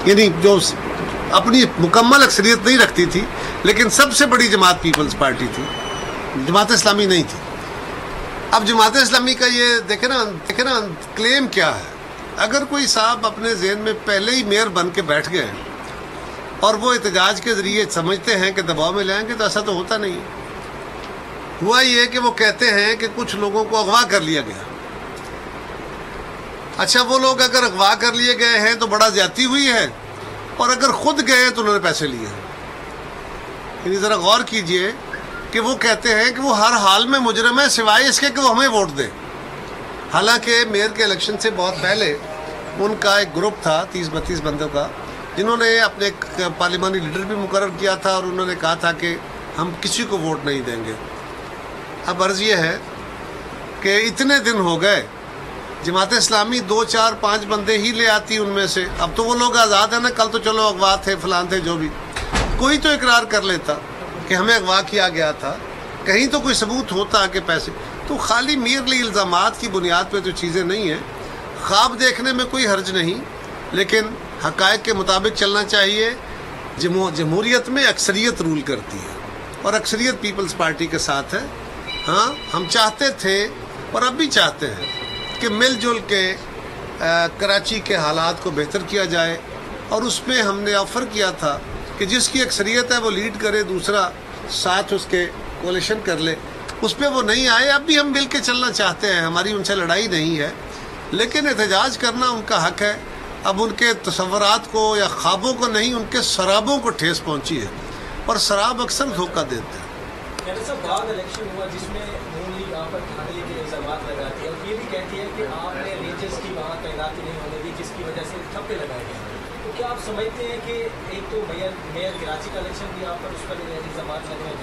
یعنی جو اپنی مکمل اکثریت نہیں رکھتی تھی، لیکن سب سے بڑی جماعت پیپلز پارٹی تھی، جماعت اسلامی نہیں تھی۔ اب جماعت اسلامی کا یہ دیکھیں نا کلیم کیا ہے۔ اگر کوئی صاحب اپنے ذہن میں پہلے ہی میئر بن کے بیٹھ گئے اور وہ احتجاج کے ذریعے سمجھتے ہیں کہ دباؤ میں لائیں گے، تو ایسا تو ہوتا نہیں ہے۔ ہوا یہ کہ وہ کہتے ہیں کہ کچھ لوگوں کو اغوا کر لیا گیا۔ اچھا، وہ لوگ اگر اغوا کر لیے گئے ہیں تو بڑا زیادتی ہوئی ہے، اور اگر خود گئے تو انہوں نے پیسے لیے ہیں۔ یعنی ذرا غور کیجئے کہ وہ کہتے ہیں کہ وہ ہر حال میں مجرم ہے سوائے اس کے کہ وہ ہمیں ووٹ دے۔ حالانکہ میئر کے الیکشن سے بہت پہلے ان کا ایک گروپ تھا 30-32 بندوں کا، جنہوں نے اپنے ایک پارلیمانی لیڈر بھی مقرر کیا تھا، اور انہوں نے کہا تھا کہ ہم کسی کو ووٹ نہیں دیں گے۔ اب عرض یہ ہے کہ اتنے دن ہو گئے، جماعت اسلامی 2 4 5 بندے ہی لے آتی ان میں سے۔ اب تو وہ لوگ آزاد ہیں نا، کل تو چلو اغوا تھے، فلان تھے، جو بھی، کوئی تو اقرار کر لیتا کہ ہمیں اغوا کیا گیا تھا، کہیں تو کوئی ثبوت ہوتا کہ پیسے۔ تو خالی میرلی الزامات کی بنیاد پہ تو چیزیں نہیں ہیں۔ خواب دیکھنے میں کوئی حرج نہیں، لیکن حقائق کے مطابق چلنا چاہیے۔ جمہوریت میں اکثریت رول کرتی ہے، اور اکثریت پیپلز پارٹی کے ساتھ ہے۔ ہاں، ہم چاہتے تھے اور اب بھی چاہتے ہیں کہ مل جل کے کراچی کے حالات کو بہتر کیا جائے، اور اس میں ہم نے آفر کیا تھا کہ جس کی اکثریت ہے وہ لیڈ کرے، دوسرا ساتھ اس کے کولیشن کر لے۔ اس پہ وہ نہیں آئے۔ اب بھی ہم مل کے چلنا چاہتے ہیں، ہماری ان سے لڑائی نہیں ہے، لیکن احتجاج کرنا ان کا حق ہے۔ اب ان کے تصورات کو یا خوابوں کو نہیں، ان کے سرابوں کو ٹھیس پہنچی ہے، اور سراب اکثر دھوکہ دیتے ہیں۔ بعد الیکشن ہوا جس میں نون لیگ آپ پر تھانے کے الزامات لگاتی ہے، اور یہ بھی کہتی ہے کہ آپ نے ریجنس کی وہاں تعیناتی نہیں ہونے دی، جس کی وجہ سے ٹھپے لگائے گئے۔ تو کیا آپ سمجھتے ہیں کہ ایک تو میئر کراچی کا الیکشن بھی آپ پر اس پر الزامات لگ رہے ہیں؟